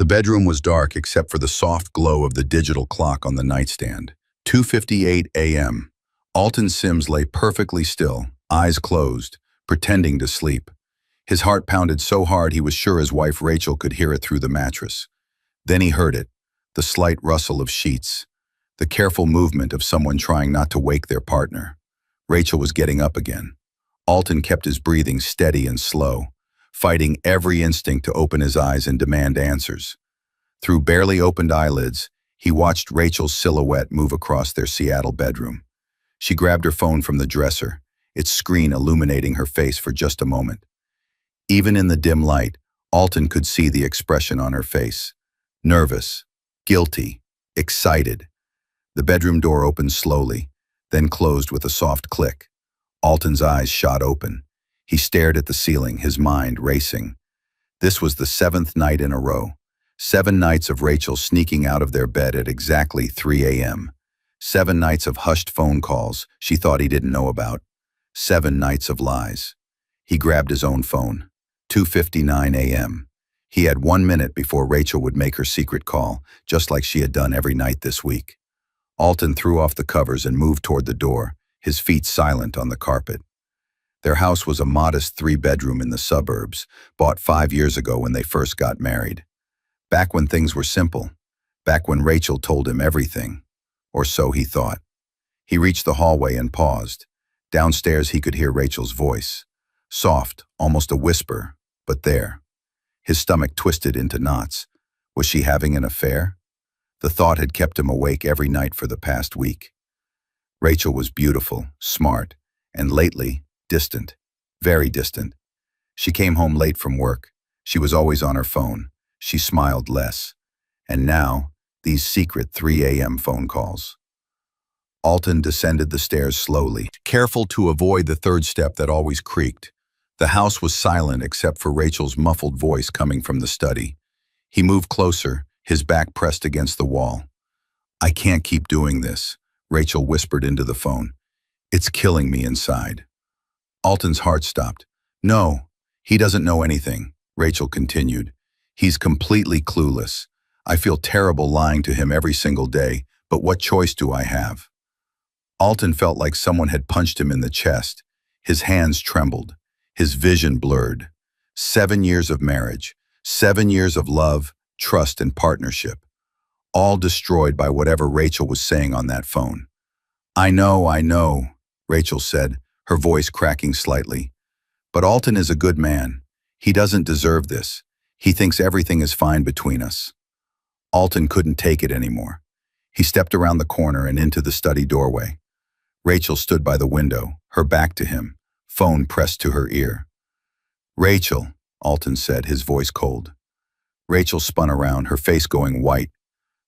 bedroom was dark except for the soft glow of the digital clock on the nightstand. 2:58 a.m. Alton Sims lay perfectly still, eyes closed, pretending to sleep. His heart pounded so hard he was sure his wife Rachel could hear it through the mattress. Then he heard it, the slight rustle of sheets, the careful movement of someone trying not to wake their partner. Rachel was getting up again. Alton kept his breathing steady and slow, fighting every instinct to open his eyes and demand answers. Through barely opened eyelids, he watched Rachel's silhouette move across their Seattle bedroom. She grabbed her phone from the dresser, its screen illuminating her face for just a moment. Even in the dim light, Alton could see the expression on her face. Nervous, guilty, excited. The bedroom door opened slowly, then closed with a soft click. Alton's eyes shot open. He stared at the ceiling, his mind racing. This was the 7th night in a row. 7 nights of Rachel sneaking out of their bed at exactly 3 a.m. 7 nights of hushed phone calls she thought he didn't know about. 7 nights of lies. He grabbed his own phone. 2:59 a.m. He had 1 minute before Rachel would make her secret call, just like she had done every night this week. Alton threw off the covers and moved toward the door, his feet silent on the carpet. Their house was a modest 3-bedroom in the suburbs, bought 5 years ago when they first got married. Back when things were simple, back when Rachel told him everything, or so he thought. He reached the hallway and paused. Downstairs he could hear Rachel's voice, soft, almost a whisper, but there. His stomach twisted into knots. Was she having an affair? The thought had kept him awake every night for the past week. Rachel was beautiful, smart, and lately, distant, very distant. She came home late from work. She was always on her phone. She smiled less. And now, these secret 3 a.m. phone calls. Alton descended the stairs slowly, careful to avoid the third step that always creaked. The house was silent except for Rachel's muffled voice coming from the study. He moved closer, his back pressed against the wall. "I can't keep doing this," Rachel whispered into the phone. "It's killing me inside." Alton's heart stopped. "No, he doesn't know anything," Rachel continued. "He's completely clueless. I feel terrible lying to him every single day, but what choice do I have?" Alton felt like someone had punched him in the chest. His hands trembled, his vision blurred. 7 years of marriage, 7 years of love, trust, and partnership, all destroyed by whatever Rachel was saying on that phone. I know," Rachel said, her voice cracking slightly. "But Alton is a good man. He doesn't deserve this. He thinks everything is fine between us." Alton couldn't take it anymore. He stepped around the corner and into the study doorway. Rachel stood by the window, her back to him, phone pressed to her ear. "Rachel," Alton said, his voice cold. Rachel spun around, her face going white.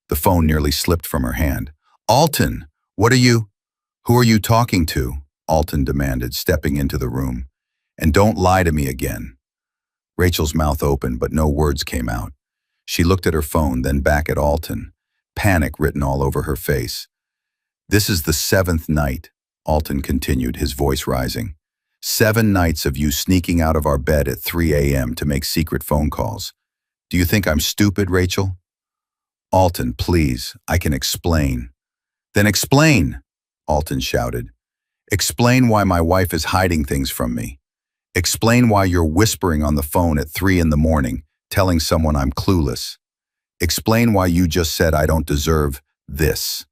The phone nearly slipped from her hand. "Alton, who are you talking to?" Alton demanded, stepping into the room. "And don't lie to me again." Rachel's mouth opened, but no words came out. She looked at her phone, then back at Alton, panic written all over her face. "This is the 7th night," Alton continued, his voice rising. 7 nights of you sneaking out of our bed at 3 a.m. to make secret phone calls. Do you think I'm stupid, Rachel?" "Alton, please, I can explain." "Then explain," Alton shouted. "Explain why my wife is hiding things from me. Explain why you're whispering on the phone at 3 in the morning, telling someone I'm clueless. Explain why you just said I don't deserve this."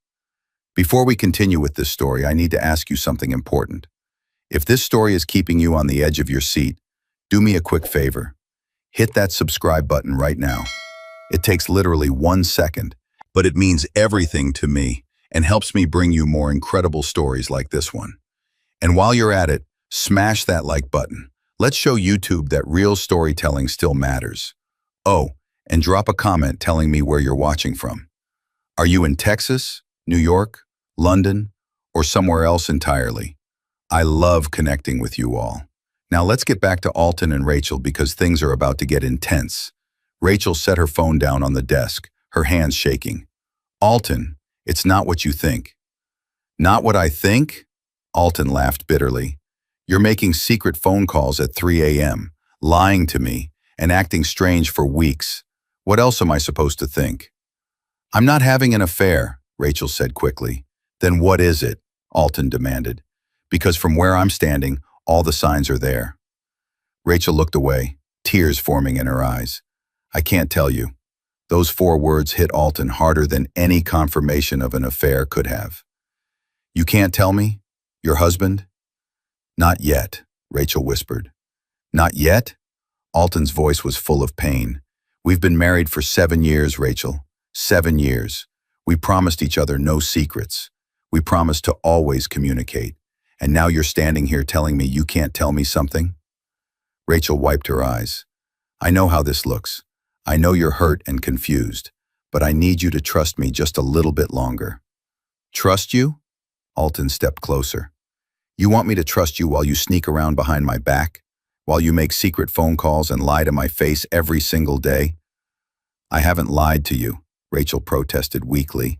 Before we continue with this story, I need to ask you something important. If this story is keeping you on the edge of your seat, do me a quick favor. Hit that subscribe button right now. It takes literally 1 second, but it means everything to me and helps me bring you more incredible stories like this one. And while you're at it, smash that like button. Let's show YouTube that real storytelling still matters. Oh, and drop a comment telling me where you're watching from. Are you in Texas, New York, London, or somewhere else entirely? I love connecting with you all. Now let's get back to Alton and Rachel because things are about to get intense. Rachel set her phone down on the desk, her hands shaking. "Alton, it's not what you think." "Not what I think?" Alton laughed bitterly. "You're making secret phone calls at 3 a.m., lying to me, and acting strange for weeks. What else am I supposed to think? I'm not having an affair, Rachel said quickly. Then what is it? Alton demanded. Because from where I'm standing, all the signs are there. Rachel looked away, tears forming in her eyes. I can't tell you. Those 4 words hit Alton harder than any confirmation of an affair could have. You can't tell me? Your husband? Not yet, Rachel whispered. Not yet? Alton's voice was full of pain. We've been married for 7 years, Rachel. 7 years. We promised each other no secrets. We promised to always communicate. And now you're standing here telling me you can't tell me something? Rachel wiped her eyes. I know how this looks. I know you're hurt and confused, but I need you to trust me just a little bit longer. Trust you? Alton stepped closer. You want me to trust you while you sneak around behind my back? While you make secret phone calls and lie to my face every single day? I haven't lied to you, Rachel protested weakly.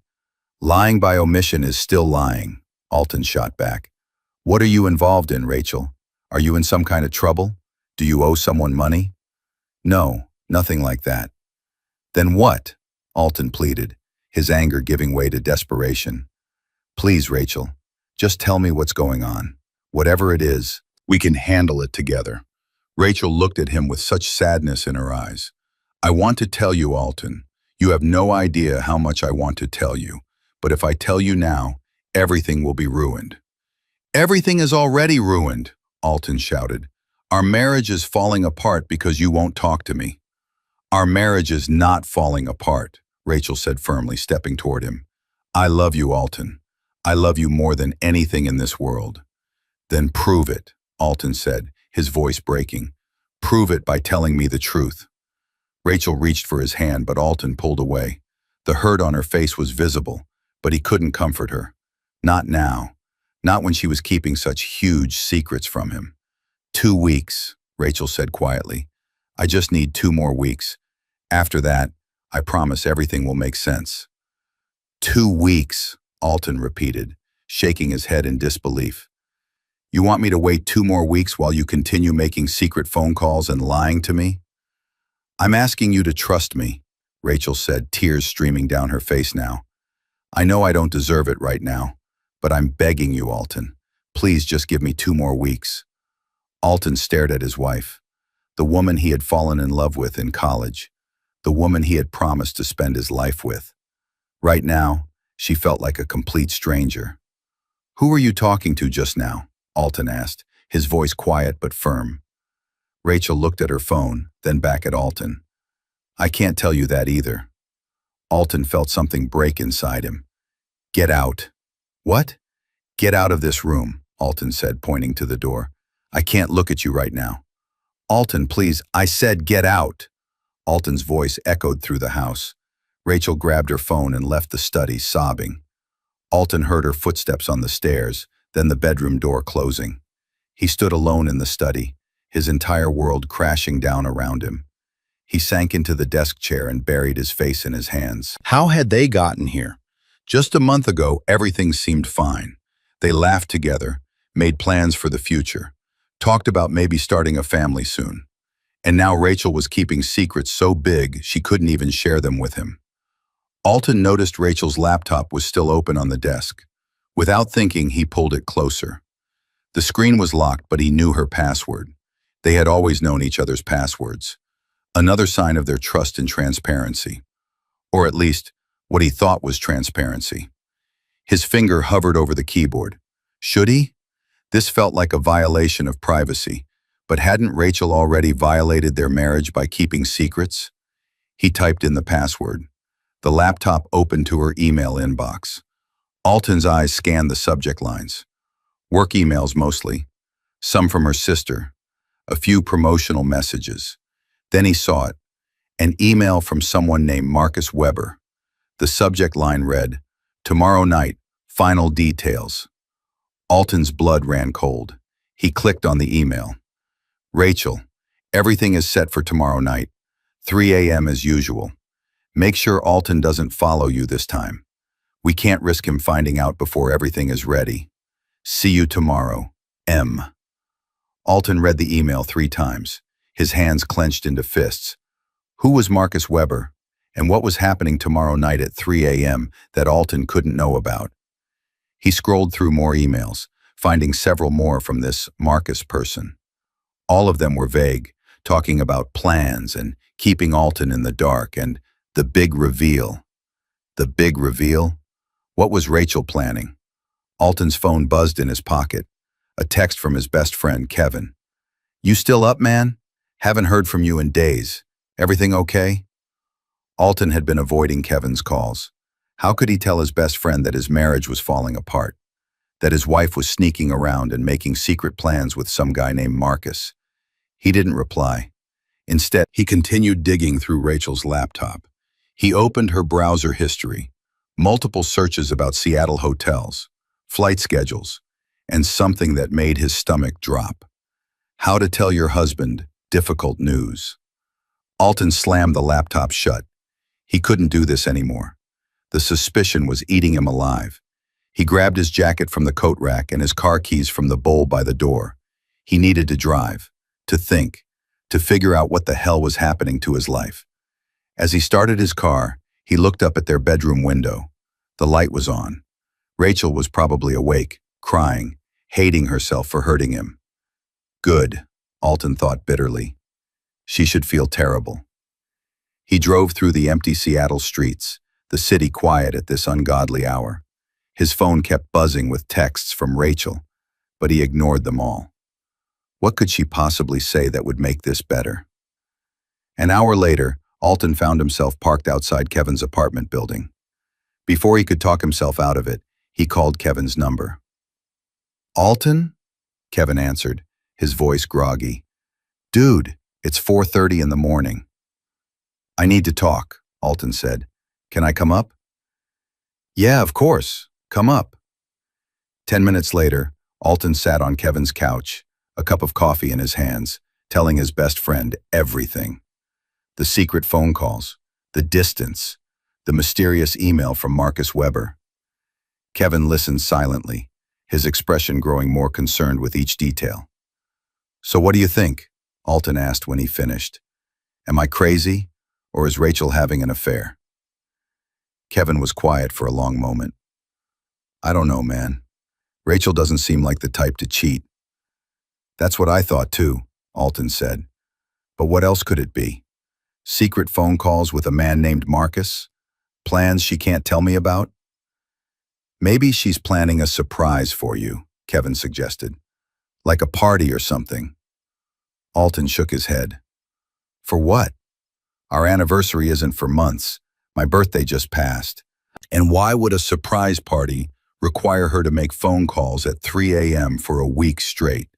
Lying by omission is still lying, Alton shot back. What are you involved in, Rachel? Are you in some kind of trouble? Do you owe someone money? No, nothing like that. Then what? Alton pleaded, his anger giving way to desperation. Please, Rachel, just tell me what's going on. Whatever it is, we can handle it together. Rachel looked at him with such sadness in her eyes. I want to tell you, Alton. You have no idea how much I want to tell you. But if I tell you now, everything will be ruined. Everything is already ruined, Alton shouted. Our marriage is falling apart because you won't talk to me. Our marriage is not falling apart, Rachel said firmly, stepping toward him. I love you, Alton. I love you more than anything in this world. Then prove it, Alton said, his voice breaking. Prove it by telling me the truth. Rachel reached for his hand, but Alton pulled away. The hurt on her face was visible, but he couldn't comfort her. Not now. Not when she was keeping such huge secrets from him. 2 weeks, Rachel said quietly. I just need 2 more weeks. After that, I promise everything will make sense. 2 weeks, Alton repeated, shaking his head in disbelief. You want me to wait 2 more weeks while you continue making secret phone calls and lying to me? I'm asking you to trust me, Rachel said, tears streaming down her face now. I know I don't deserve it right now, but I'm begging you, Alton. Please just give me 2 more weeks. Alton stared at his wife, the woman he had fallen in love with in college, the woman he had promised to spend his life with. Right now, she felt like a complete stranger. Who were you talking to just now? Alton asked, his voice quiet but firm. Rachel looked at her phone, then back at Alton. I can't tell you that either. Alton felt something break inside him. Get out. What? Get out of this room, Alton said, pointing to the door. I can't look at you right now. Alton, please, I said get out. Alton's voice echoed through the house. Rachel grabbed her phone and left the study, sobbing. Alton heard her footsteps on the stairs, then the bedroom door closing. He stood alone in the study, his entire world crashing down around him. He sank into the desk chair and buried his face in his hands. How had they gotten here? Just a month ago, everything seemed fine. They laughed together, made plans for the future, talked about maybe starting a family soon. And now Rachel was keeping secrets so big she couldn't even share them with him. Alton noticed Rachel's laptop was still open on the desk. Without thinking, he pulled it closer. The screen was locked, but he knew her password. They had always known each other's passwords. Another sign of their trust and transparency. Or at least, what he thought was transparency. His finger hovered over the keyboard. Should he? This felt like a violation of privacy. But hadn't Rachel already violated their marriage by keeping secrets? He typed in the password. The laptop opened to her email inbox. Alton's eyes scanned the subject lines. Work emails mostly. Some from her sister. A few promotional messages. Then he saw it. An email from someone named Marcus Weber. The subject line read, Tomorrow night, final details. Alton's blood ran cold. He clicked on the email. Rachel, everything is set for tomorrow night, 3 a.m. as usual. Make sure Alton doesn't follow you this time. We can't risk him finding out before everything is ready. See you tomorrow, M. Alton read the email 3 times, his hands clenched into fists. Who was Marcus Weber? And what was happening tomorrow night at 3 a.m. that Alton couldn't know about? He scrolled through more emails, finding several more from this Marcus person. All of them were vague, talking about plans and keeping Alton in the dark and the big reveal. The big reveal? What was Rachel planning? Alton's phone buzzed in his pocket. A text from his best friend, Kevin. "You still up, man? Haven't heard from you in days. Everything okay?" Alton had been avoiding Kevin's calls. How could he tell his best friend that his marriage was falling apart? That his wife was sneaking around and making secret plans with some guy named Marcus? He didn't reply. Instead, he continued digging through Rachel's laptop. He opened her browser history, multiple searches about Seattle hotels, flight schedules, and something that made his stomach drop. How to tell your husband difficult news. Alton slammed the laptop shut. He couldn't do this anymore. The suspicion was eating him alive. He grabbed his jacket from the coat rack and his car keys from the bowl by the door. He needed to drive, to think, to figure out what the hell was happening to his life. As he started his car, he looked up at their bedroom window. The light was on. Rachel was probably awake, crying, hating herself for hurting him. Good, Alton thought bitterly. She should feel terrible. He drove through the empty Seattle streets, the city quiet at this ungodly hour. His phone kept buzzing with texts from Rachel, but he ignored them all. What could she possibly say that would make this better? An hour later, Alton found himself parked outside Kevin's apartment building. Before he could talk himself out of it, he called Kevin's number. "Alton?" Kevin answered, his voice groggy. "Dude, it's 4:30 in the morning." "I need to talk," Alton said. "Can I come up?" "Yeah, of course. Come up." 10 minutes later, Alton sat on Kevin's couch, a cup of coffee in his hands, telling his best friend everything. The secret phone calls, the distance, the mysterious email from Marcus Weber. Kevin listened silently, his expression growing more concerned with each detail. "So what do you think?" Alton asked when he finished. "Am I crazy, or is Rachel having an affair?" Kevin was quiet for a long moment. "I don't know, man. Rachel doesn't seem like the type to cheat." "That's what I thought too," Alton said. "But what else could it be? Secret phone calls with a man named Marcus? Plans she can't tell me about?" "Maybe she's planning a surprise for you," Kevin suggested. "Like a party or something." Alton shook his head. "For what? Our anniversary isn't for months. My birthday just passed. And why would a surprise party require her to make phone calls at 3 a.m. for a week straight?"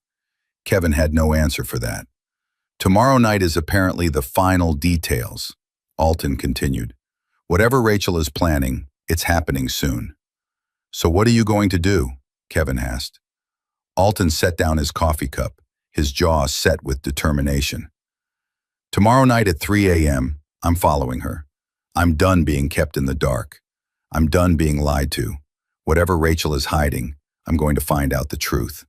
Kevin had no answer for that. "Tomorrow night is apparently the final details," Alton continued. "Whatever Rachel is planning, it's happening soon." "So what are you going to do?" Kevin asked. Alton set down his coffee cup, his jaw set with determination. "Tomorrow night at 3 a.m., I'm following her. I'm done being kept in the dark. I'm done being lied to. Whatever Rachel is hiding, I'm going to find out the truth."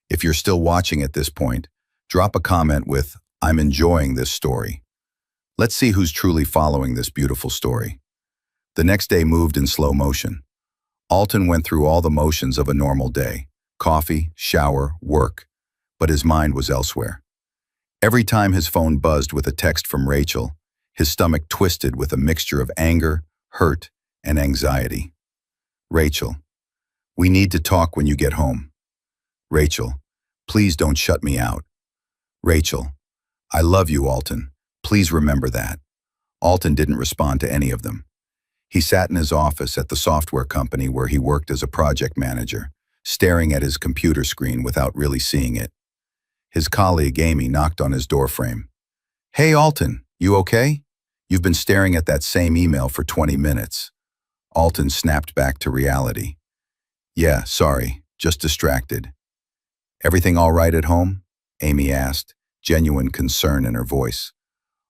If you're still watching at this point, drop a comment with, "I'm enjoying this story." Let's see who's truly following this beautiful story. The next day moved in slow motion. Alton went through all the motions of a normal day: coffee, shower, work. But his mind was elsewhere. Every time his phone buzzed with a text from Rachel, his stomach twisted with a mixture of anger, hurt, and anxiety. "Rachel, we need to talk when you get home." "Rachel, please don't shut me out." "Rachel, I love you, Alton. Please remember that." Alton didn't respond to any of them. He sat in his office at the software company where he worked as a project manager, staring at his computer screen without really seeing it. His colleague, Amy, knocked on his doorframe. "Hey, Alton, you okay? You've been staring at that same email for 20 minutes. Alton snapped back to reality. "Yeah, sorry, just distracted." "Everything all right at home?" Amy asked, genuine concern in her voice.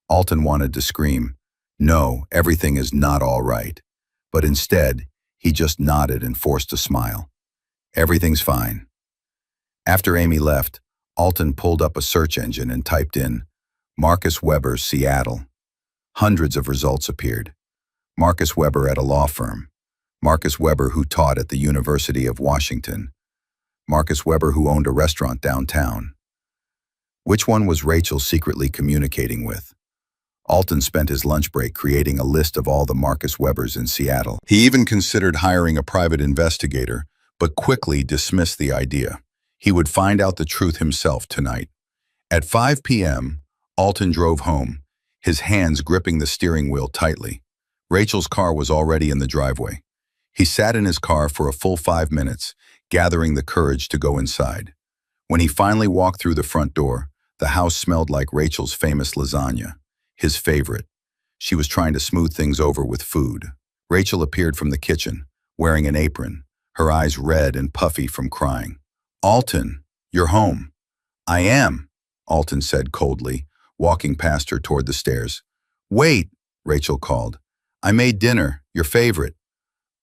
Alton wanted to scream, "No, everything is not all right." But instead, he just nodded and forced a smile. "Everything's fine." After Amy left, Alton pulled up a search engine and typed in Marcus Weber's Seattle. Hundreds of results appeared. Marcus Weber at a law firm. Marcus Weber who taught at the University of Washington. Marcus Weber who owned a restaurant downtown. Which one was Rachel secretly communicating with? Alton spent his lunch break creating a list of all the Marcus Webers in Seattle. He even considered hiring a private investigator, but quickly dismissed the idea. He would find out the truth himself tonight. At 5 p.m., Alton drove home, his hands gripping the steering wheel tightly. Rachel's car was already in the driveway. He sat in his car for a full 5 minutes, gathering the courage to go inside. When he finally walked through the front door, the house smelled like Rachel's famous lasagna, his favorite. She was trying to smooth things over with food. Rachel appeared from the kitchen, wearing an apron, her eyes red and puffy from crying. "Alton, you're home." "I am," Alton said coldly, walking past her toward the stairs. "Wait," Rachel called. "I made dinner, your favorite."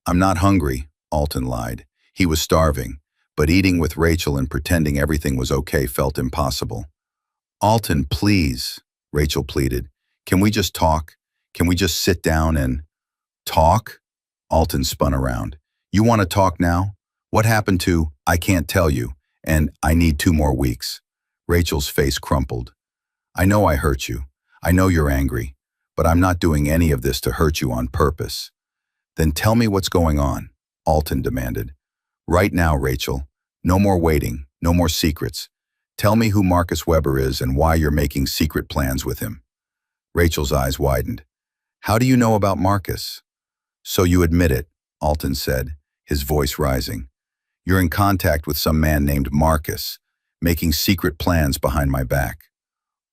"I'm not hungry," Alton lied. He was starving, but eating with Rachel and pretending everything was okay felt impossible. "Alton, please," Rachel pleaded. "Can we just talk? Can we just sit down and—" "Talk?" Alton spun around. "You want to talk now? What happened to, I can't tell you, and I need 2 more weeks?" Rachel's face crumpled. "I know I hurt you. I know you're angry, but I'm not doing any of this to hurt you on purpose." "Then tell me what's going on," Alton demanded. "Right now, Rachel. No more waiting, no more secrets. Tell me who Marcus Weber is and why you're making secret plans with him." Rachel's eyes widened. "How do you know about Marcus?" "So you admit it," Alton said, his voice rising. "You're in contact with some man named Marcus, making secret plans behind my back."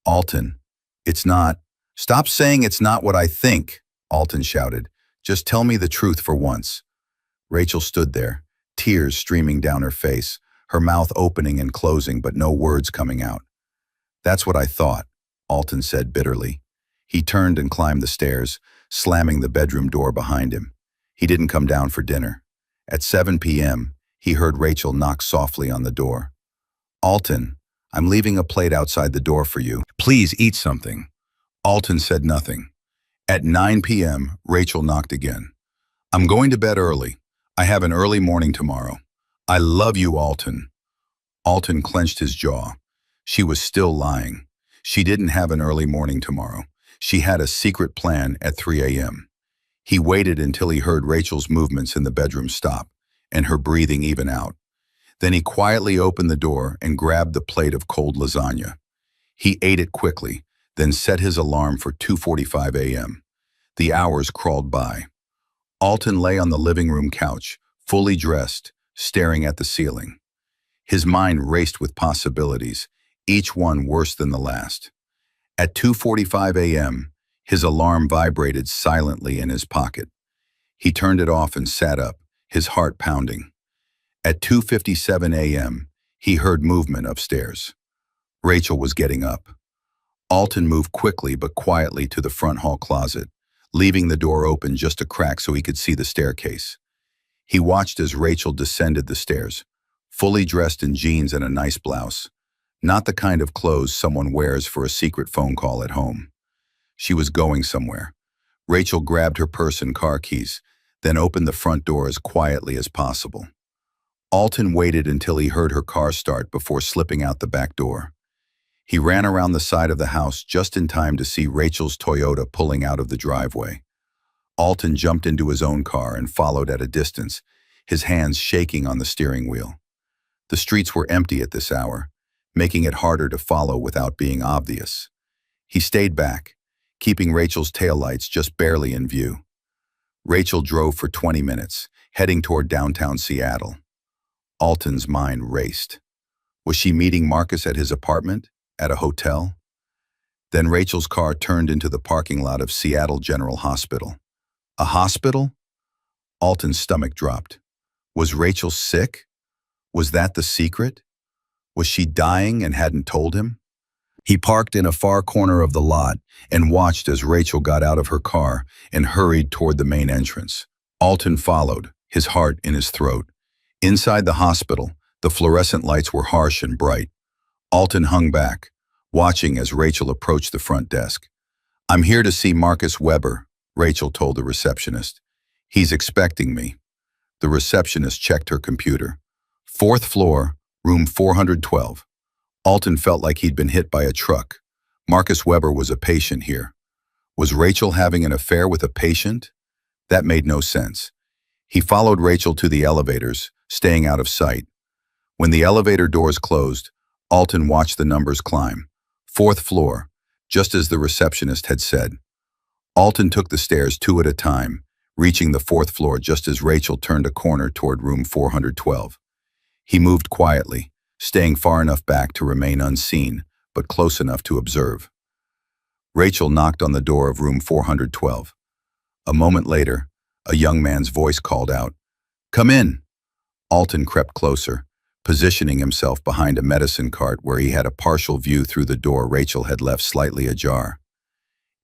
"Alton, it's not—" "Stop saying it's not what I think," Alton shouted. "Just tell me the truth for once." Rachel stood there, tears streaming down her face, her mouth opening and closing but no words coming out. "That's what I thought," Alton said bitterly. He turned and climbed the stairs, slamming the bedroom door behind him. He didn't come down for dinner. At 7 p.m., he heard Rachel knock softly on the door. "Alton, I'm leaving a plate outside the door for you. Please eat something." Alton said nothing. At 9 p.m., Rachel knocked again. "I'm going to bed early. I have an early morning tomorrow. I love you, Alton." Alton clenched his jaw. She was still lying. She didn't have an early morning tomorrow. She had a secret plan at 3 a.m. He waited until he heard Rachel's movements in the bedroom stop and her breathing even out. Then he quietly opened the door and grabbed the plate of cold lasagna. He ate it quickly, then set his alarm for 2:45 a.m. The hours crawled by. Alton lay on the living room couch, fully dressed, staring at the ceiling. His mind raced with possibilities, each one worse than the last. At 2:45 a.m., his alarm vibrated silently in his pocket. He turned it off and sat up, his heart pounding. At 2:57 a.m., he heard movement upstairs. Rachel was getting up. Alton moved quickly but quietly to the front hall closet, leaving the door open just a crack so he could see the staircase. He watched as Rachel descended the stairs, fully dressed in jeans and a nice blouse, not the kind of clothes someone wears for a secret phone call at home. She was going somewhere. Rachel grabbed her purse and car keys, then opened the front door as quietly as possible. Alton waited until he heard her car start before slipping out the back door. He ran around the side of the house just in time to see Rachel's Toyota pulling out of the driveway. Alton jumped into his own car and followed at a distance, his hands shaking on the steering wheel. The streets were empty at this hour, making it harder to follow without being obvious. He stayed back, keeping Rachel's taillights just barely in view. Rachel drove for 20 minutes, heading toward downtown Seattle. Alton's mind raced. Was she meeting Marcus at his apartment, at a hotel? Then Rachel's car turned into the parking lot of Seattle General Hospital. A hospital? Alton's stomach dropped. Was Rachel sick? Was that the secret? Was she dying and hadn't told him? He parked in a far corner of the lot and watched as Rachel got out of her car and hurried toward the main entrance. Alton followed, his heart in his throat. Inside the hospital, the fluorescent lights were harsh and bright. Alton hung back, watching as Rachel approached the front desk. I'm here to see Marcus Weber, Rachel told the receptionist. He's expecting me. The receptionist checked her computer. Fourth floor, room 412. Alton felt like he'd been hit by a truck. Marcus Weber was a patient here. Was Rachel having an affair with a patient? That made no sense. He followed Rachel to the elevators, staying out of sight. When the elevator doors closed, Alton watched the numbers climb. Fourth floor, just as the receptionist had said. Alton took the stairs 2 at a time, reaching the 4th floor just as Rachel turned a corner toward room 412. He moved quietly, staying far enough back to remain unseen, but close enough to observe. Rachel knocked on the door of room 412. A moment later, a young man's voice called out, "Come in." Alton crept closer, positioning himself behind a medicine cart where he had a partial view through the door Rachel had left slightly ajar.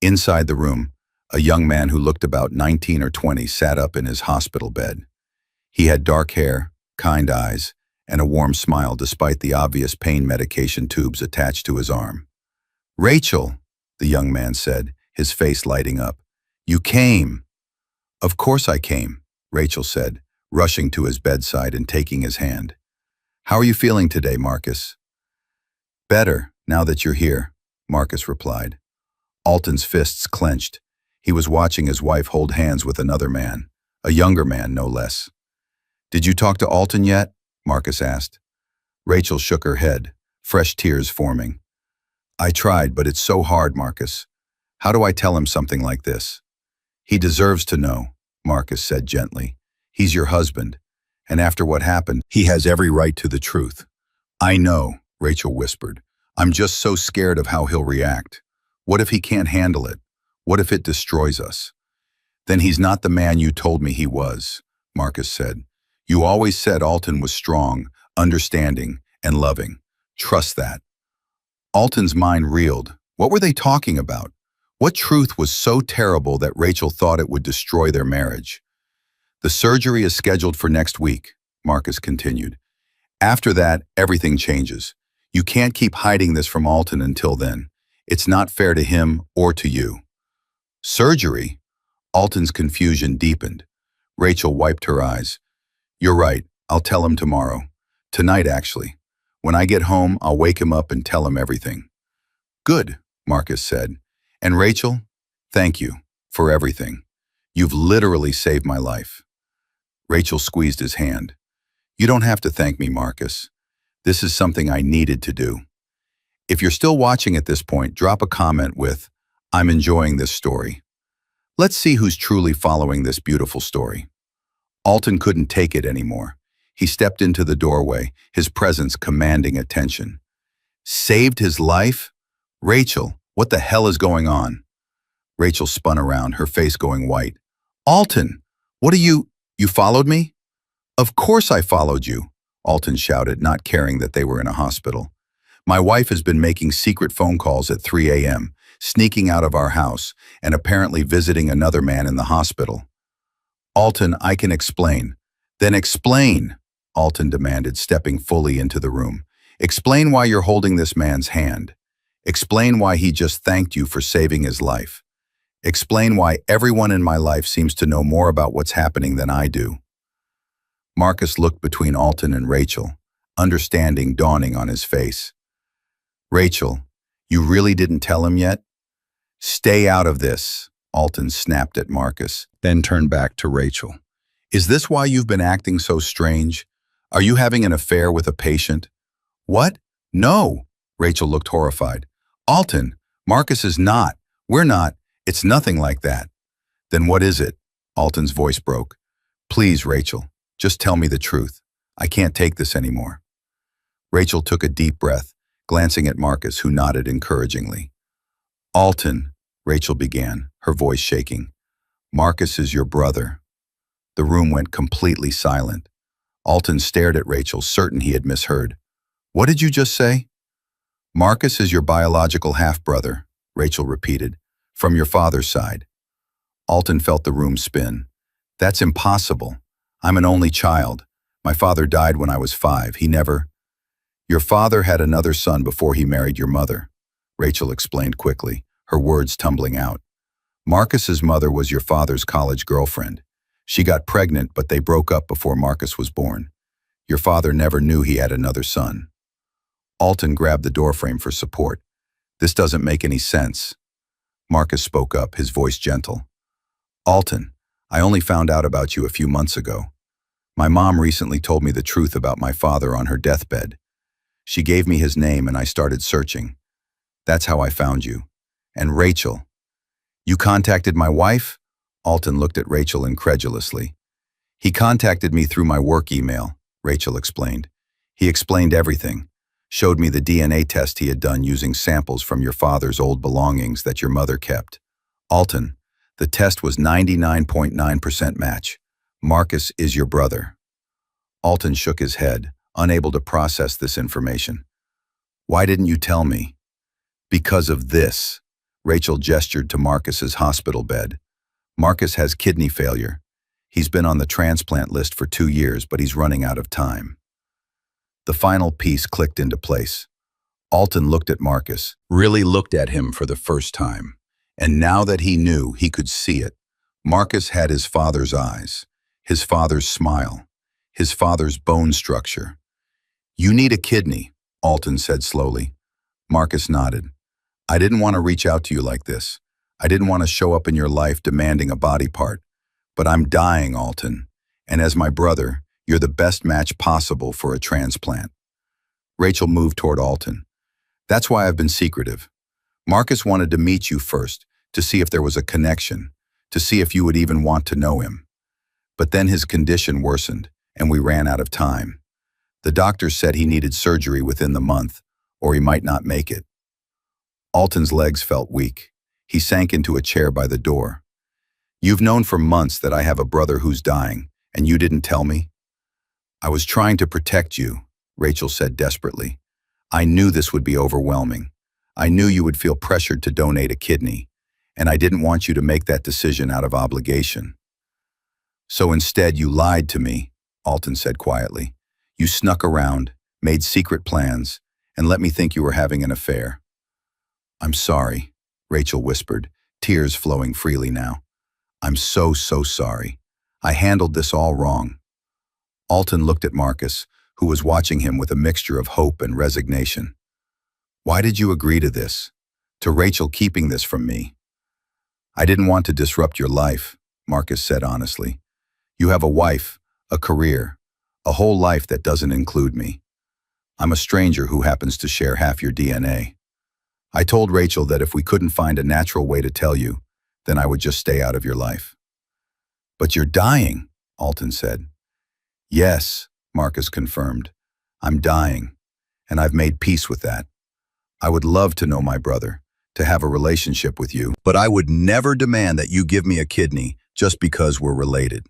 Inside the room, a young man who looked about 19 or 20 sat up in his hospital bed. He had dark hair, kind eyes, and a warm smile despite the obvious pain medication tubes attached to his arm. "Rachel," the young man said, his face lighting up. "You came." "Of course I came," Rachel said, rushing to his bedside and taking his hand. "How are you feeling today, Marcus?" "Better, now that you're here," Marcus replied. Alton's fists clenched. He was watching his wife hold hands with another man, a younger man, no less. "Did you talk to Alton yet?" Marcus asked. Rachel shook her head, fresh tears forming. "I tried, but it's so hard, Marcus. How do I tell him something like this?" "He deserves to know," Marcus said gently. "He's your husband, and after what happened, he has every right to the truth." "I know," Rachel whispered. "I'm just so scared of how he'll react. What if he can't handle it? What if it destroys us?" "Then he's not the man you told me he was," Marcus said. "You always said Alton was strong, understanding, and loving. Trust that." Alton's mind reeled. What were they talking about? What truth was so terrible that Rachel thought it would destroy their marriage? "The surgery is scheduled for next week," Marcus continued. "After that, everything changes. You can't keep hiding this from Alton until then. It's not fair to him or to you." "Surgery?" Alton's confusion deepened. Rachel wiped her eyes. "You're right. I'll tell him tomorrow. Tonight, actually. When I get home, I'll wake him up and tell him everything." "Good," Marcus said. "And Rachel, thank you for everything. You've literally saved my life." Rachel squeezed his hand. "You don't have to thank me, Marcus. This is something I needed to do." If you're still watching at this point, drop a comment with, "I'm enjoying this story." Let's see who's truly following this beautiful story. Alton couldn't take it anymore. He stepped into the doorway, his presence commanding attention. "Saved his life? Rachel, what the hell is going on?" Rachel spun around, her face going white. "Alton, what are you followed me?" "Of course I followed you," Alton shouted, not caring that they were in a hospital. "My wife has been making secret phone calls at 3 a.m., sneaking out of our house, and apparently visiting another man in the hospital." "Alton, I can explain." "Then explain," Alton demanded, stepping fully into the room. "Explain why you're holding this man's hand. Explain why he just thanked you for saving his life. Explain why everyone in my life seems to know more about what's happening than I do." Marcus looked between Alton and Rachel, understanding dawning on his face. "Rachel, you really didn't tell him yet?" "Stay out of this," Alton snapped at Marcus, then turned back to Rachel. "Is this why you've been acting so strange? Are you having an affair with a patient?" "What? No." Rachel looked horrified. "Alton, Marcus is not. We're not. It's nothing like that." "Then what is it?" Alton's voice broke. "Please, Rachel, just tell me the truth. I can't take this anymore." Rachel took a deep breath, glancing at Marcus, who nodded encouragingly. "Alton," Rachel began, her voice shaking. "Marcus is your brother." The room went completely silent. Alton stared at Rachel, certain he had misheard. "What did you just say?" "Marcus is your biological half-brother," Rachel repeated, "from your father's side." Alton felt the room spin. "That's impossible. I'm an only child. My father died when I was 5. He never—" "Your father had another son before he married your mother," Rachel explained quickly, her words tumbling out. Marcus's mother was your father's college girlfriend. She got pregnant, but they broke up before Marcus was born. Your father never knew he had another son. Alton grabbed the doorframe for support. This doesn't make any sense. Marcus spoke up, his voice gentle. Alton, I only found out about you a few months ago. My mom recently told me the truth about my father on her deathbed. She gave me his name and I started searching. That's how I found you. And Rachel. You contacted my wife? Alton looked at Rachel incredulously. He contacted me through my work email, Rachel explained. He explained everything, showed me the DNA test he had done using samples from your father's old belongings that your mother kept. Alton, the test was 99.9% match. Marcus is your brother. Alton shook his head, unable to process this information. Why didn't you tell me? Because of this. Rachel gestured to Marcus's hospital bed. Marcus has kidney failure. He's been on the transplant list for 2 years, but he's running out of time. The final piece clicked into place. Alton looked at Marcus, really looked at him for the first time. And now that he knew, he could see it. Marcus had his father's eyes, his father's smile, his father's bone structure. You need a kidney, Alton said slowly. Marcus nodded. I didn't want to reach out to you like this. I didn't want to show up in your life demanding a body part. But I'm dying, Alton. And as my brother, you're the best match possible for a transplant. Rachel moved toward Alton. That's why I've been secretive. Marcus wanted to meet you first, to see if there was a connection, to see if you would even want to know him. But then his condition worsened, and we ran out of time. The doctor said he needed surgery within the month, or he might not make it. Alton's legs felt weak. He sank into a chair by the door. You've known for months that I have a brother who's dying, and you didn't tell me? I was trying to protect you, Rachel said desperately. I knew this would be overwhelming. I knew you would feel pressured to donate a kidney, and I didn't want you to make that decision out of obligation. So instead you lied to me, Alton said quietly. You snuck around, made secret plans, and let me think you were having an affair. I'm sorry, Rachel whispered, tears flowing freely now. I'm so sorry. I handled this all wrong. Alton looked at Marcus, who was watching him with a mixture of hope and resignation. Why did you agree to this? To Rachel keeping this from me? I didn't want to disrupt your life, Marcus said honestly. You have a wife, a career, a whole life that doesn't include me. I'm a stranger who happens to share half your DNA. I told Rachel that if we couldn't find a natural way to tell you, then I would just stay out of your life. But you're dying, Alton said. Yes, Marcus confirmed. I'm dying, and I've made peace with that. I would love to know my brother, to have a relationship with you, but I would never demand that you give me a kidney just because we're related.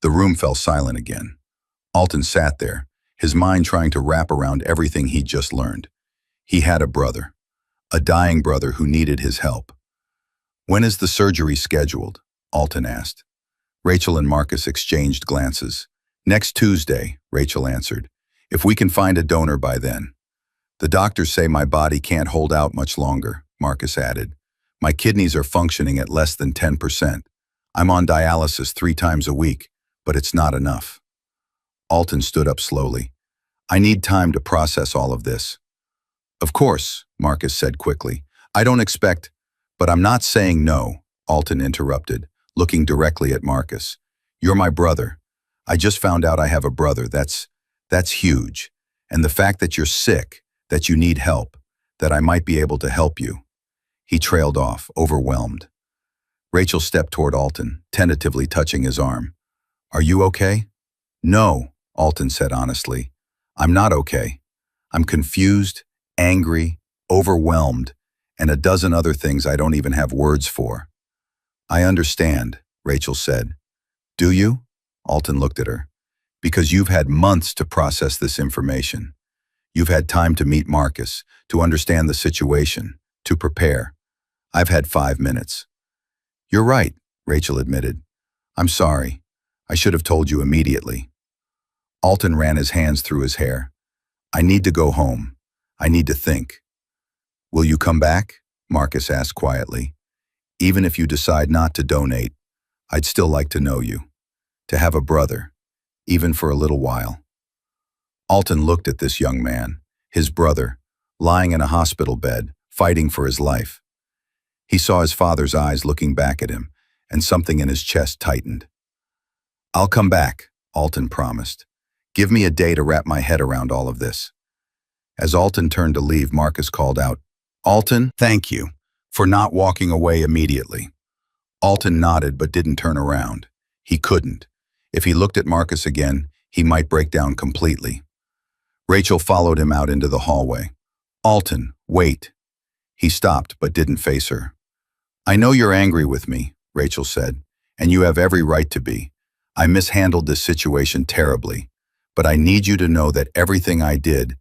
The room fell silent again. Alton sat there, his mind trying to wrap around everything he'd just learned. He had a brother, a dying brother who needed his help. When is the surgery scheduled? Alton asked. Rachel and Marcus exchanged glances. Next Tuesday, Rachel answered. If we can find a donor by then. The doctors say my body can't hold out much longer, Marcus added. My kidneys are functioning at less than 10%. I'm on dialysis 3 times a week, but it's not enough. Alton stood up slowly. I need time to process all of this. Of course, Marcus said quickly. I don't expect, but I'm not saying no, Alton interrupted, looking directly at Marcus. You're my brother. I just found out I have a brother. That's huge. And the fact that you're sick, that you need help, that I might be able to help you. He trailed off, overwhelmed. Rachel stepped toward Alton, tentatively touching his arm. Are you okay? No, Alton said honestly. I'm not okay. I'm confused, angry, overwhelmed, and a dozen other things I don't even have words for. I understand, Rachel said. Do you? Alton looked at her. Because you've had months to process this information. You've had time to meet Marcus, to understand the situation, to prepare. I've had 5 minutes. You're right, Rachel admitted. I'm sorry. I should have told you immediately. Alton ran his hands through his hair. I need to go home. I need to think. Will you come back? Marcus asked quietly. Even if you decide not to donate, I'd still like to know you. To have a brother, even for a little while. Alton looked at this young man, his brother, lying in a hospital bed, fighting for his life. He saw his father's eyes looking back at him, and something in his chest tightened. I'll come back, Alton promised. Give me a day to wrap my head around all of this. As Alton turned to leave, Marcus called out, Alton, thank you for not walking away immediately. Alton nodded but didn't turn around. He couldn't. If he looked at Marcus again, he might break down completely. Rachel followed him out into the hallway. Alton, wait. He stopped but didn't face her. I know you're angry with me, Rachel said, and you have every right to be. I mishandled this situation terribly, but I need you to know that everything I did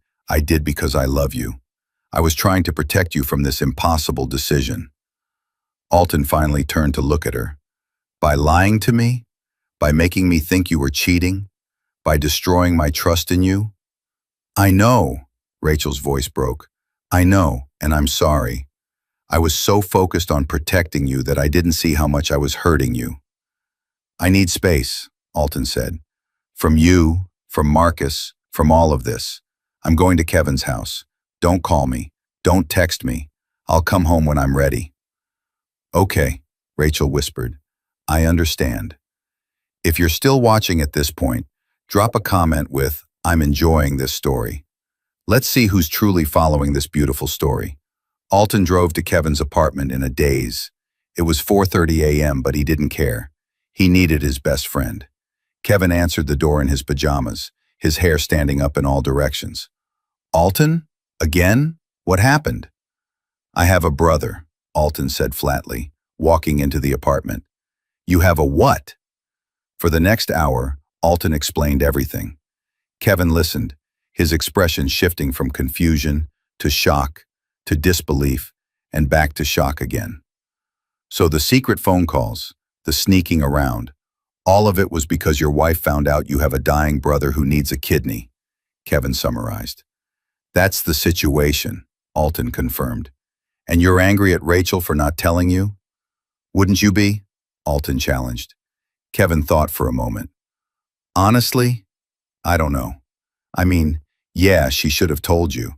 because I love you. I was trying to protect you from this impossible decision. Alton finally turned to look at her. By lying to me? By making me think you were cheating? By destroying my trust in you? I know, Rachel's voice broke. I know, and I'm sorry. I was so focused on protecting you that I didn't see how much I was hurting you. I need space, Alton said. From you, from Marcus, from all of this. I'm going to Kevin's house. Don't call me. Don't text me. I'll come home when I'm ready. Okay, Rachel whispered. I understand. If you're still watching at this point, drop a comment with, I'm enjoying this story. Let's see who's truly following this beautiful story. Alton drove to Kevin's apartment in a daze. It was 4:30 a.m., but he didn't care. He needed his best friend. Kevin answered the door in his pajamas, his hair standing up in all directions. Alton? Again? What happened? I have a brother, Alton said flatly, walking into the apartment. You have a what? For the next hour, Alton explained everything. Kevin listened, his expression shifting from confusion to shock to disbelief and back to shock again. So the secret phone calls, the sneaking around, all of it was because your wife found out you have a dying brother who needs a kidney, Kevin summarized. That's the situation, Alton confirmed. And you're angry at Rachel for not telling you? Wouldn't you be? Alton challenged. Kevin thought for a moment. Honestly, I don't know. I mean, yeah, she should have told you,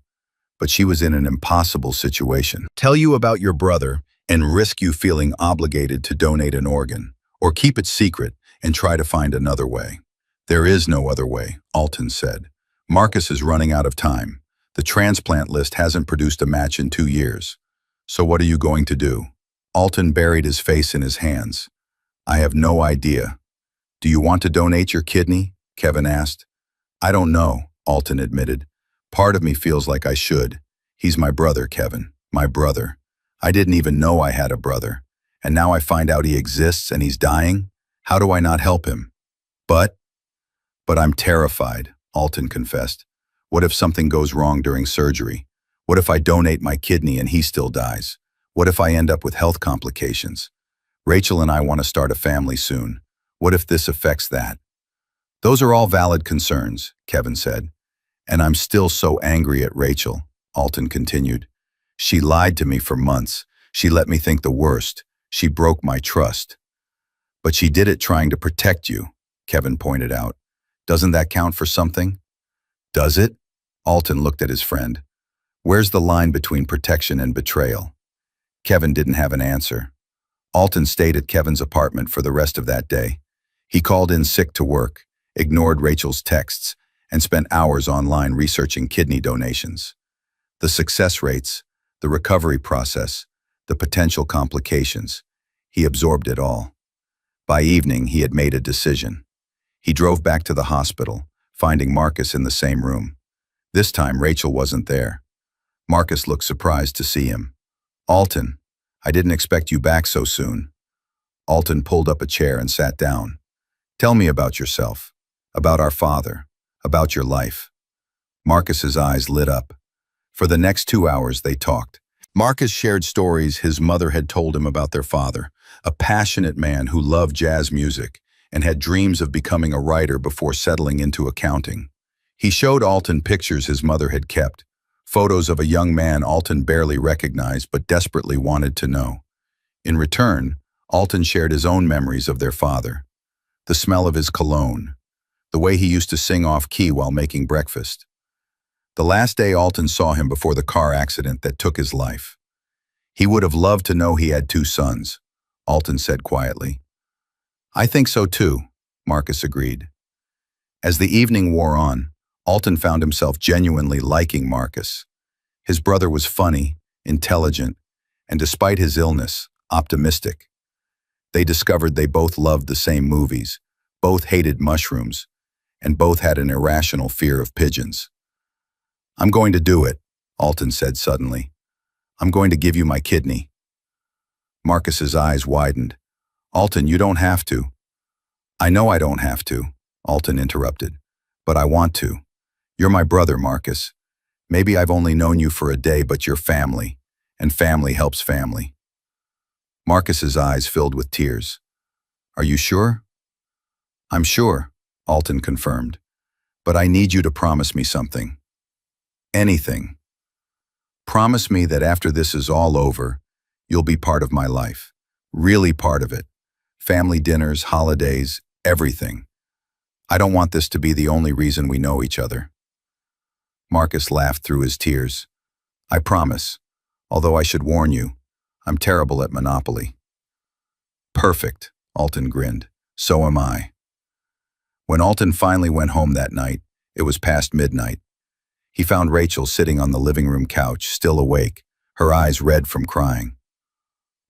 but she was in an impossible situation. Tell you about your brother and risk you feeling obligated to donate an organ, or keep it secret and try to find another way. There is no other way, Alton said. Marcus is running out of time. The transplant list hasn't produced a match in 2 years. So what are you going to do? Alton buried his face in his hands. I have no idea. Do you want to donate your kidney? Kevin asked. I don't know, Alton admitted. Part of me feels like I should. He's my brother, Kevin. My brother. I didn't even know I had a brother. And now I find out he exists and he's dying? How do I not help him? But I'm terrified, Alton confessed. What if something goes wrong during surgery? What if I donate my kidney and he still dies? What if I end up with health complications? Rachel and I want to start a family soon. What if this affects that? Those are all valid concerns, Kevin said. And I'm still so angry at Rachel, Alton continued. She lied to me for months. She let me think the worst. She broke my trust. But she did it trying to protect you, Kevin pointed out. Doesn't that count for something? Does it? Alton looked at his friend. Where's the line between protection and betrayal? Kevin didn't have an answer. Alton stayed at Kevin's apartment for the rest of that day. He called in sick to work, ignored Rachel's texts, and spent hours online researching kidney donations. The success rates, the recovery process, the potential complications. He absorbed it all. By evening, he had made a decision. He drove back to the hospital, finding Marcus in the same room. This time, Rachel wasn't there. Marcus looked surprised to see him. Alton, I didn't expect you back so soon. Alton pulled up a chair and sat down. Tell me about yourself, about our father, about your life. Marcus's eyes lit up. For the next 2 hours, they talked. Marcus shared stories his mother had told him about their father, a passionate man who loved jazz music and had dreams of becoming a writer before settling into accounting. He showed Alton pictures his mother had kept, Photos of a young man Alton barely recognized but desperately wanted to know. In return, Alton shared his own memories of their father. The smell of his cologne, the way he used to sing off-key while making breakfast. The last day Alton saw him before the car accident that took his life. He would have loved to know he had two sons, Alton said quietly. I think so too, Marcus agreed. As the evening wore on, Alton found himself genuinely liking Marcus. His brother was funny, intelligent, and despite his illness, optimistic. They discovered they both loved the same movies, both hated mushrooms, and both had an irrational fear of pigeons. I'm going to do it, Alton said suddenly. I'm going to give you my kidney. Marcus's eyes widened. Alton, you don't have to. I know I don't have to, Alton interrupted, but I want to. You're my brother, Marcus. Maybe I've only known you for a day, but you're family, and family helps family. Marcus's eyes filled with tears. Are you sure? I'm sure, Alton confirmed, but I need you to promise me something. Anything. Promise me that after this is all over, you'll be part of my life. Really part of it. Family dinners, holidays, everything. I don't want this to be the only reason we know each other. Marcus laughed through his tears. I promise, although I should warn you, I'm terrible at Monopoly. Perfect, Alton grinned. So am I. When Alton finally went home that night, it was past midnight. He found Rachel sitting on the living room couch, still awake, her eyes red from crying.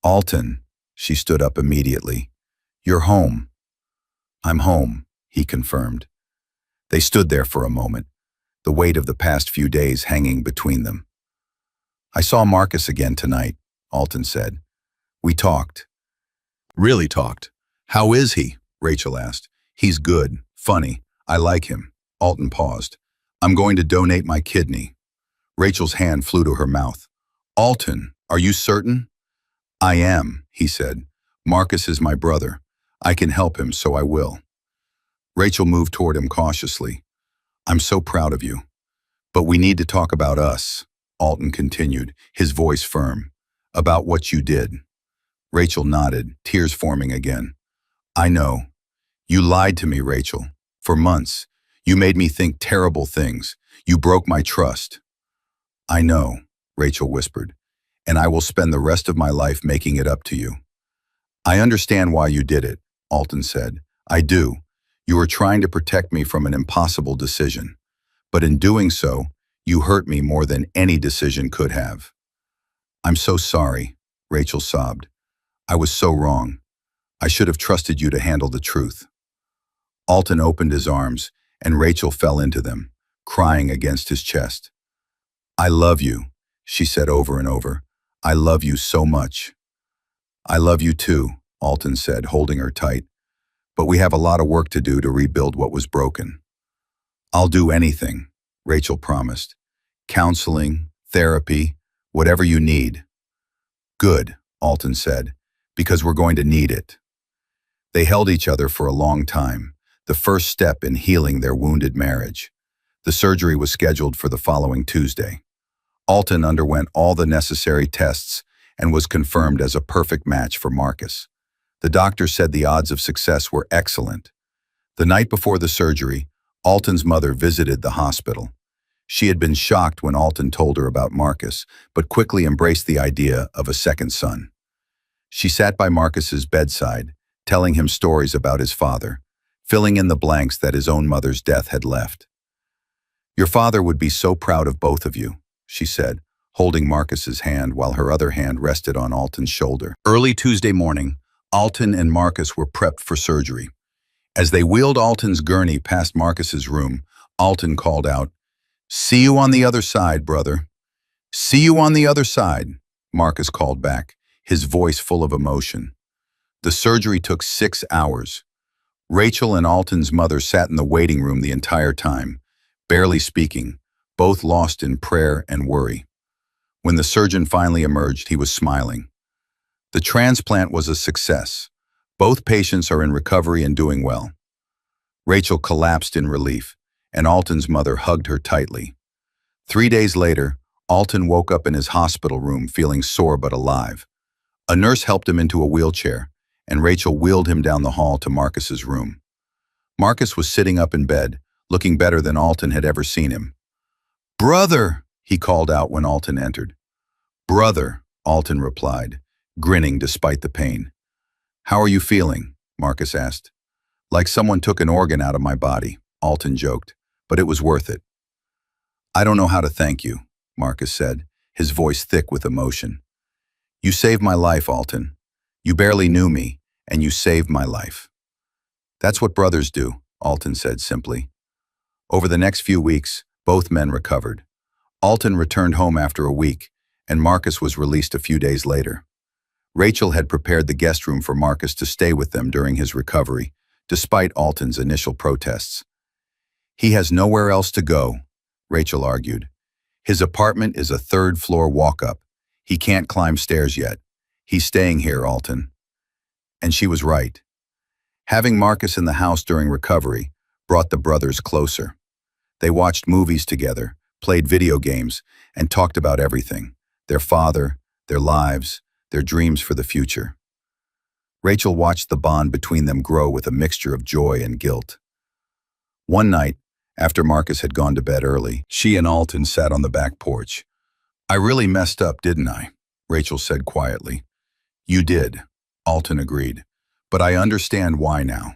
Alton, she stood up immediately. You're home. I'm home, he confirmed. They stood there for a moment, the weight of the past few days hanging between them. I saw Marcus again tonight, Alton said. We talked. Really talked. How is he? Rachel asked. He's good, funny. I like him. Alton paused. I'm going to donate my kidney. Rachel's hand flew to her mouth. Alton, are you certain? I am, he said. Marcus is my brother. I can help him, so I will. Rachel moved toward him cautiously. I'm so proud of you. But we need to talk about us, Alton continued, his voice firm. About what you did. Rachel nodded, tears forming again. I know. You lied to me, Rachel. For months. You made me think terrible things. You broke my trust. I know, Rachel whispered, and I will spend the rest of my life making it up to you. I understand why you did it, Alton said. I do. You were trying to protect me from an impossible decision. But in doing so, you hurt me more than any decision could have. I'm so sorry, Rachel sobbed. I was so wrong. I should have trusted you to handle the truth. Alton opened his arms, and Rachel fell into them, crying against his chest. I love you, she said over and over. I love you so much. I love you too, Alton said, holding her tight. But we have a lot of work to do to rebuild what was broken. I'll do anything, Rachel promised. Counseling, therapy, whatever you need. Good, Alton said, because we're going to need it. They held each other for a long time, the first step in healing their wounded marriage. The surgery was scheduled for the following Tuesday. Alton underwent all the necessary tests and was confirmed as a perfect match for Marcus. The doctor said the odds of success were excellent. The night before the surgery, Alton's mother visited the hospital. She had been shocked when Alton told her about Marcus, but quickly embraced the idea of a second son. She sat by Marcus's bedside, telling him stories about his father, filling in the blanks that his own mother's death had left. Your father would be so proud of both of you, she said, holding Marcus's hand while her other hand rested on Alton's shoulder. Early Tuesday morning, Alton and Marcus were prepped for surgery. As they wheeled Alton's gurney past Marcus's room, Alton called out, "See you on the other side, brother." "See you on the other side," Marcus called back, his voice full of emotion. The surgery took 6 hours. Rachel and Alton's mother sat in the waiting room the entire time, barely speaking, both lost in prayer and worry. When the surgeon finally emerged, he was smiling. The transplant was a success. Both patients are in recovery and doing well. Rachel collapsed in relief, and Alton's mother hugged her tightly. 3 days later, Alton woke up in his hospital room feeling sore but alive. A nurse helped him into a wheelchair, and Rachel wheeled him down the hall to Marcus's room. Marcus was sitting up in bed, looking better than Alton had ever seen him. "Brother!" he called out when Alton entered. "Brother," Alton replied, grinning despite the pain. "How are you feeling?" Marcus asked. "Like someone took an organ out of my body," Alton joked, "but it was worth it." "I don't know how to thank you," Marcus said, his voice thick with emotion. "You saved my life, Alton. You barely knew me, and you saved my life." "That's what brothers do," Alton said simply. Over the next few weeks, both men recovered. Alton returned home after a week, and Marcus was released a few days later. Rachel had prepared the guest room for Marcus to stay with them during his recovery, despite Alton's initial protests. "He has nowhere else to go," Rachel argued. "His apartment is a third-floor walk-up. He can't climb stairs yet. He's staying here, Alton." And she was right. Having Marcus in the house during recovery brought the brothers closer. They watched movies together, played video games, and talked about everything: their father, their lives, their dreams for the future. Rachel watched the bond between them grow with a mixture of joy and guilt. One night, after Marcus had gone to bed early, she and Alton sat on the back porch. "I really messed up, didn't I?" Rachel said quietly. "You did," Alton agreed, "but I understand why now.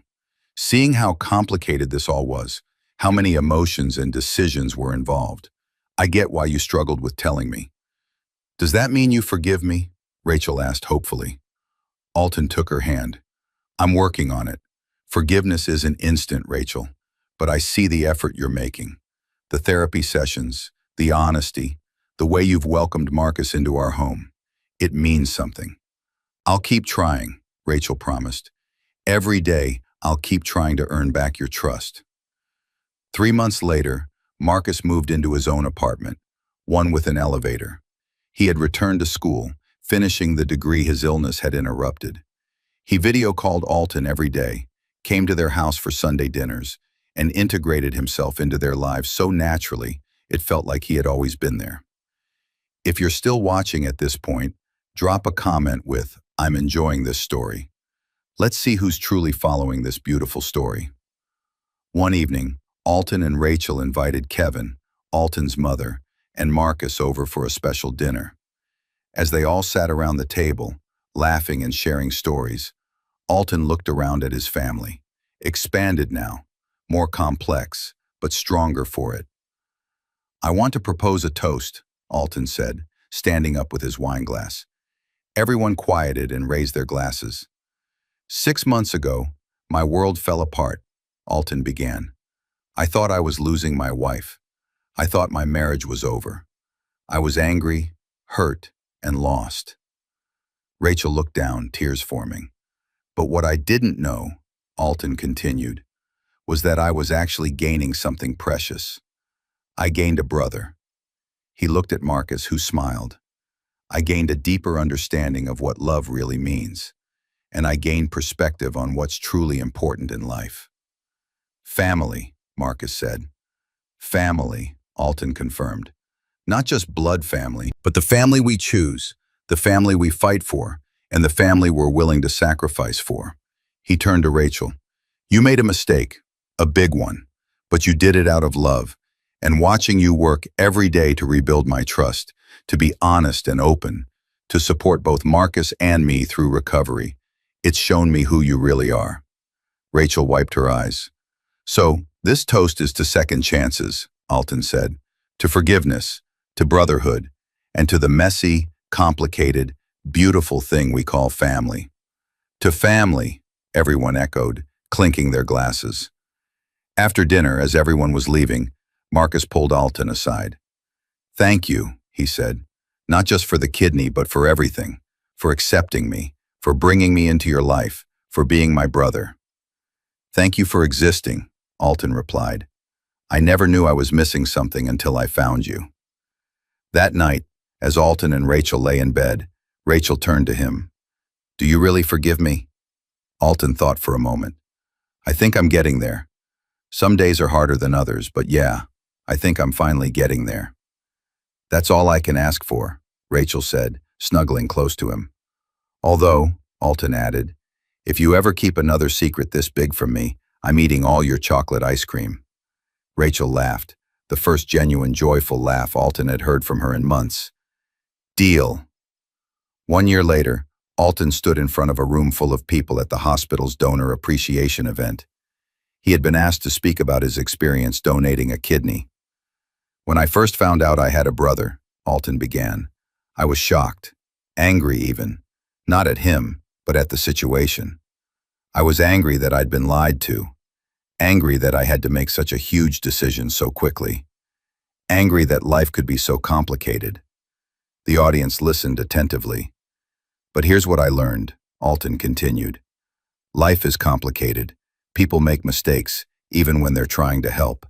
Seeing how complicated this all was, how many emotions and decisions were involved, I get why you struggled with telling me." "Does that mean you forgive me?" Rachel asked hopefully. Alton took her hand. "I'm working on it. Forgiveness isn't instant, Rachel, but I see the effort you're making. The therapy sessions, the honesty, the way you've welcomed Marcus into our home. It means something." "I'll keep trying," Rachel promised. "Every day, I'll keep trying to earn back your trust." 3 months later, Marcus moved into his own apartment, one with an elevator. He had returned to school, finishing the degree his illness had interrupted. He video called Alton every day, came to their house for Sunday dinners, and integrated himself into their lives so naturally it felt like he had always been there. If you're still watching at this point, drop a comment with, "I'm enjoying this story." Let's see who's truly following this beautiful story. One evening, Alton and Rachel invited Kevin, Alton's mother, and Marcus over for a special dinner. As they all sat around the table, laughing and sharing stories, Alton looked around at his family, expanded now, more complex, but stronger for it. "I want to propose a toast," Alton said, standing up with his wine glass. Everyone quieted and raised their glasses. "6 months ago, my world fell apart," Alton began. "I thought I was losing my wife. I thought my marriage was over. I was angry, hurt, and lost." Rachel looked down, tears forming. "But what I didn't know," Alton continued, "was that I was actually gaining something precious. I gained a brother." He looked at Marcus, who smiled. "I gained a deeper understanding of what love really means, and I gained perspective on what's truly important in life." "Family," Marcus said. "Family," Alton confirmed. "Not just blood family, but the family we choose, the family we fight for, and the family we're willing to sacrifice for." He turned to Rachel. "You made a mistake, a big one, but you did it out of love, and watching you work every day to rebuild my trust, to be honest and open, to support both Marcus and me through recovery, it's shown me who you really are." Rachel wiped her eyes. "So, this toast is to second chances," Alton said, "to forgiveness, to brotherhood, and to the messy, complicated, beautiful thing we call family." "To family," everyone echoed, clinking their glasses. After dinner, as everyone was leaving, Marcus pulled Alton aside. "Thank you," he said, "not just for the kidney, but for everything, for accepting me, for bringing me into your life, for being my brother." "Thank you for existing," Alton replied. "I never knew I was missing something until I found you." That night, as Alton and Rachel lay in bed, Rachel turned to him. "Do you really forgive me?" Alton thought for a moment. "I think I'm getting there. Some days are harder than others, but yeah, I think I'm finally getting there." That's all I can ask for, Rachel said, snuggling close to him. Although, Alton added, if you ever keep another secret this big from me, I'm eating all your chocolate ice cream. Rachel laughed, the first genuine joyful laugh Alton had heard from her in months. Deal. 1 year later, Alton stood in front of a room full of people at the hospital's donor appreciation event. He had been asked to speak about his experience donating a kidney. When I first found out I had a brother, Alton began, I was shocked, angry even, not at him, but at the situation. I was angry that I'd been lied to, angry that I had to make such a huge decision so quickly, angry that life could be so complicated. The audience listened attentively. But here's what I learned, Alton continued. Life is complicated. People make mistakes, even when they're trying to help.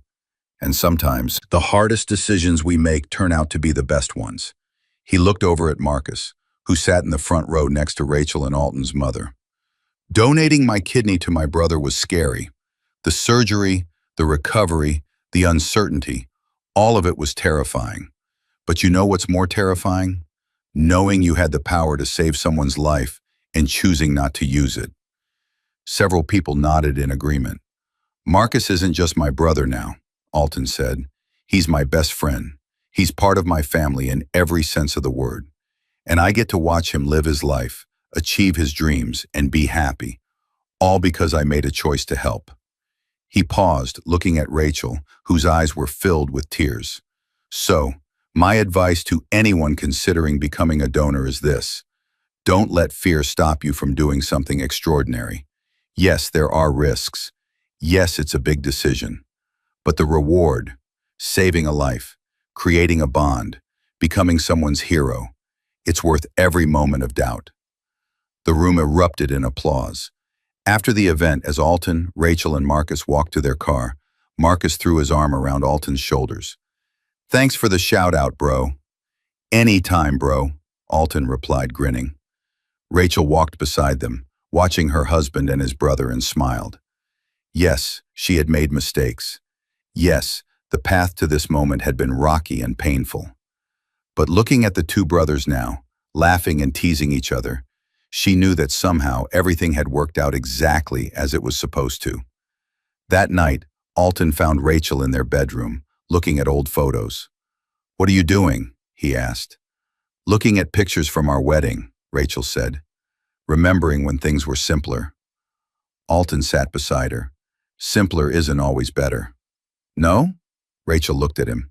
And sometimes, the hardest decisions we make turn out to be the best ones. He looked over at Marcus, who sat in the front row next to Rachel and Alton's mother. Donating my kidney to my brother was scary. The surgery, the recovery, the uncertainty, all of it was terrifying. But you know what's more terrifying? Knowing you had the power to save someone's life and choosing not to use it. Several people nodded in agreement. Marcus isn't just my brother now, Alton said. He's my best friend. He's part of my family in every sense of the word. And I get to watch him live his life, achieve his dreams, and be happy, all because I made a choice to help. He paused, looking at Rachel, whose eyes were filled with tears. So, my advice to anyone considering becoming a donor is this. Don't let fear stop you from doing something extraordinary. Yes, there are risks. Yes, it's a big decision. But the reward, saving a life, creating a bond, becoming someone's hero, it's worth every moment of doubt. The room erupted in applause. After the event, as Alton, Rachel, and Marcus walked to their car, Marcus threw his arm around Alton's shoulders. Thanks for the shout-out, bro. Anytime, bro, Alton replied, grinning. Rachel walked beside them, watching her husband and his brother, and smiled. Yes, she had made mistakes. Yes, the path to this moment had been rocky and painful. But looking at the two brothers now, laughing and teasing each other, she knew that somehow everything had worked out exactly as it was supposed to. That night, Alton found Rachel in their bedroom, looking at old photos. What are you doing? He asked. Looking at pictures from our wedding, Rachel said, remembering when things were simpler. Alton sat beside her. Simpler isn't always better. No? Rachel looked at him.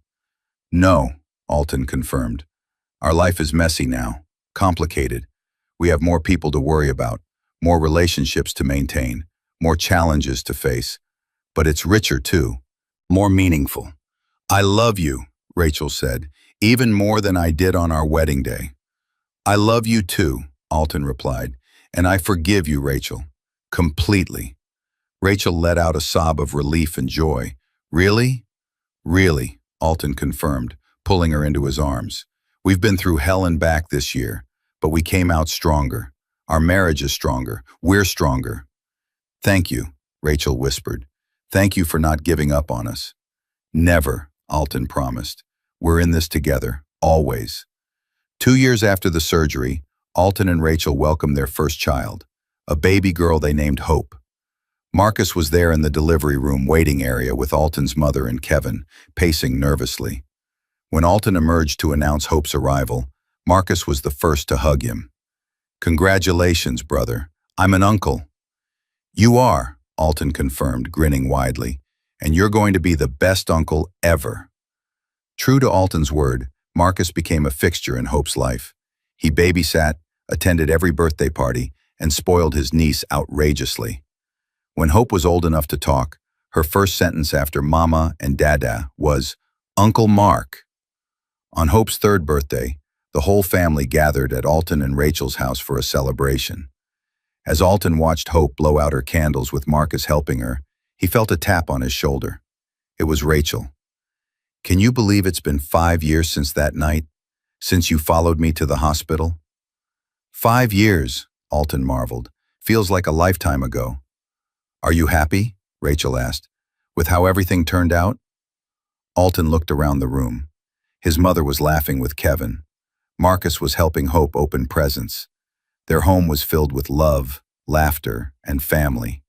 No, Alton confirmed. Our life is messy now, complicated. We have more people to worry about, more relationships to maintain, more challenges to face. But it's richer too, more meaningful. I love you, Rachel said, even more than I did on our wedding day. I love you too, Alton replied, and I forgive you, Rachel, completely. Rachel let out a sob of relief and joy. Really? Really, Alton confirmed, pulling her into his arms. We've been through hell and back this year, but we came out stronger. Our marriage is stronger. We're stronger. Thank you, Rachel whispered. Thank you for not giving up on us. Never, Alton promised. We're in this together, always. 2 years after the surgery, Alton and Rachel welcomed their first child, a baby girl they named Hope. Marcus was there in the delivery room waiting area with Alton's mother and Kevin, pacing nervously. When Alton emerged to announce Hope's arrival, Marcus was the first to hug him. Congratulations, brother. I'm an uncle. You are, Alton confirmed, grinning widely, and you're going to be the best uncle ever. True to Alton's word, Marcus became a fixture in Hope's life. He babysat, attended every birthday party, and spoiled his niece outrageously. When Hope was old enough to talk, her first sentence after Mama and Dada was, Uncle Mark. On Hope's third birthday, the whole family gathered at Alton and Rachel's house for a celebration. As Alton watched Hope blow out her candles with Marcus helping her, he felt a tap on his shoulder. It was Rachel. Can you believe it's been 5 years since that night? Since you followed me to the hospital? 5 years, Alton marveled. Feels like a lifetime ago. Are you happy? Rachel asked. With how everything turned out? Alton looked around the room. His mother was laughing with Kevin. Marcus was helping Hope open presents. Their home was filled with love, laughter, and family.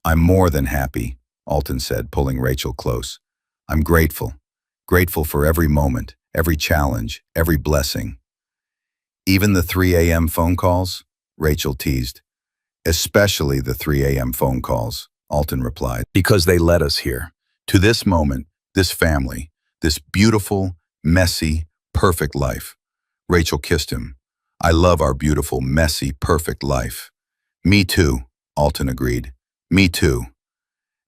"I'm more than happy," Alton said, pulling Rachel close. "I'm grateful. Grateful for every moment, every challenge, every blessing." "Even the 3 a.m. phone calls?" Rachel teased. "Especially the 3 a.m. phone calls," Alton replied, "because they led us here, to this moment, this family, this beautiful, messy, perfect life." Rachel kissed him. "I love our beautiful, messy, perfect life." "Me too," Alton agreed. "Me too."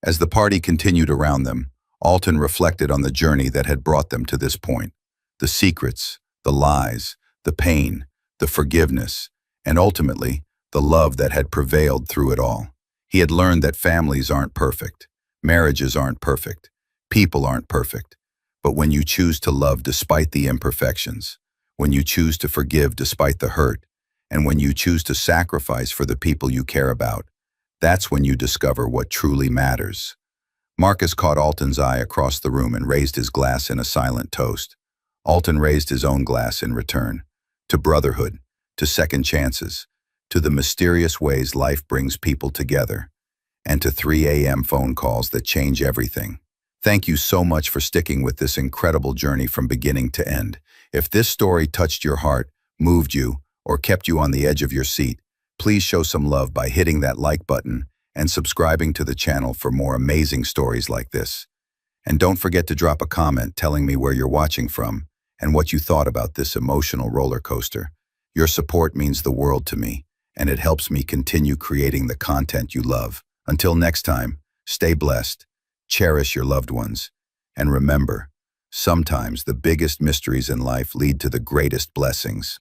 As the party continued around them, Alton reflected on the journey that had brought them to this point. The secrets, the lies, the pain, the forgiveness, and ultimately, the love that had prevailed through it all. He had learned that families aren't perfect, marriages aren't perfect, people aren't perfect. But when you choose to love despite the imperfections, when you choose to forgive despite the hurt, and when you choose to sacrifice for the people you care about, that's when you discover what truly matters. Marcus caught Alton's eye across the room and raised his glass in a silent toast. Alton raised his own glass in return. To brotherhood, to second chances, to the mysterious ways life brings people together, and to 3 a.m. phone calls that change everything. Thank you so much for sticking with this incredible journey from beginning to end. If this story touched your heart, moved you, or kept you on the edge of your seat, please show some love by hitting that like button and subscribing to the channel for more amazing stories like this. And don't forget to drop a comment telling me where you're watching from and what you thought about this emotional roller coaster. Your support means the world to me, and it helps me continue creating the content you love. Until next time, stay blessed, cherish your loved ones, and remember, sometimes the biggest mysteries in life lead to the greatest blessings.